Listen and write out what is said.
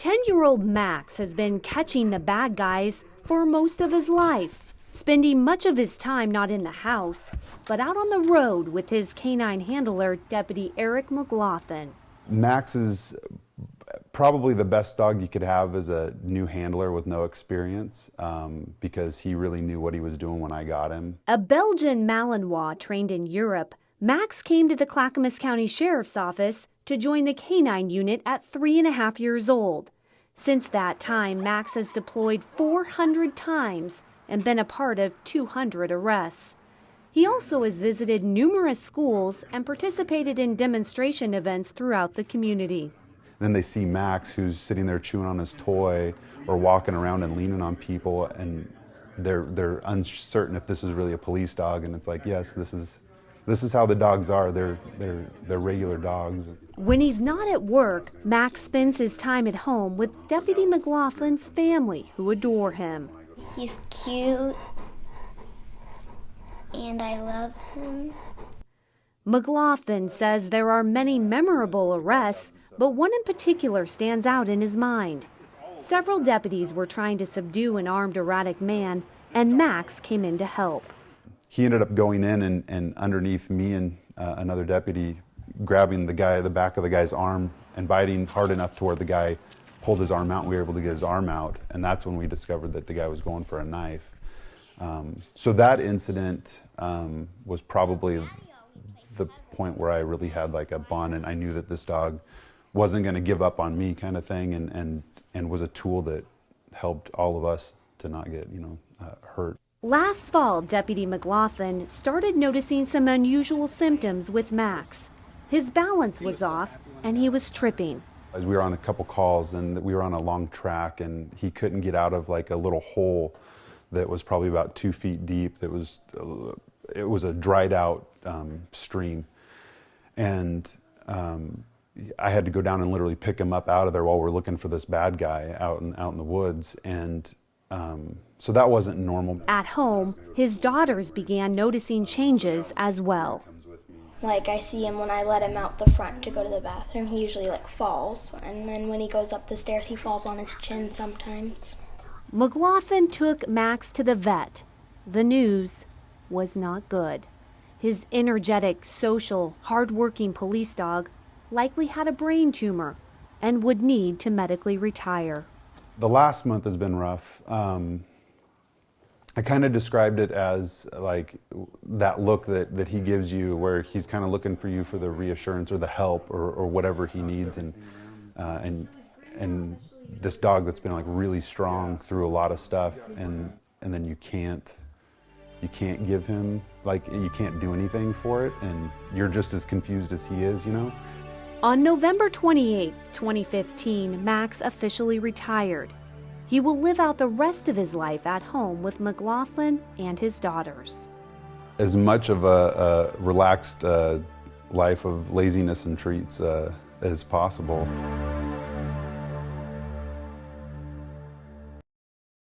10-year-old Max has been catching the bad guys for most of his life, spending much of his time not in the house, but out on the road with his canine handler, Deputy Erik McGlothin. Max is probably the best dog you could have as a new handler with no experience, because he really knew what he was doing when I got him. A Belgian Malinois trained in Europe, Max came to the Clackamas County Sheriff's Office to join the canine unit at 3.5 years old. Since that time, Max has deployed 400 times and been a part of 200 arrests. He also has visited numerous schools and participated in demonstration events throughout the community. Then they see Max, who's sitting there chewing on his toy or walking around and leaning on people, and they're uncertain if this is really a police dog. And it's like, yes, this is how the dogs are. They're regular dogs. When he's not at work, Max spends his time at home with Deputy McGlothin's family, who adore him. He's cute, and I love him. McGlothin says there are many memorable arrests, but one in particular stands out in his mind. Several deputies were trying to subdue an armed erratic man, and Max came in to help. He ended up going in and underneath me and another deputy, grabbing the back of the guy's arm and biting hard enough to where the guy pulled his arm out, and we were able to get his arm out. And that's when we discovered that the guy was going for a knife. So that incident was probably the point where I really had like a bond, and I knew that this dog wasn't going to give up on me, kind of thing, and was a tool that helped all of us to not get, hurt. Last fall, Deputy McGlothin started noticing some unusual symptoms with Max. His balance was off, and he was tripping. We were on a couple calls, and we were on a long track, and he couldn't get out of like a little hole that was probably about 2 feet deep. It was a dried out stream, and I had to go down and literally pick him up out of there while we're looking for this bad guy out in the woods, and so that wasn't normal. At home, his daughters began noticing changes as well. Like, I see him when I let him out the front to go to the bathroom. He usually falls, and then when he goes up the stairs, he falls on his chin sometimes. McGlothin took Max to the vet. The news was not good. His energetic, social, hard-working police dog likely had a brain tumor and would need to medically retire. The last month has been rough. I kind of described it as like that look that he gives you, where he's kind of looking for you for the reassurance or the help or whatever he needs, and this dog that's been like really strong through a lot of stuff, and then you can't give him, like, you can't do anything for it, and you're just as confused as he is, On November 28, 2015, Max officially retired. He will live out the rest of his life at home with McGlothin and his daughters. As much of a relaxed life of laziness and treats as possible.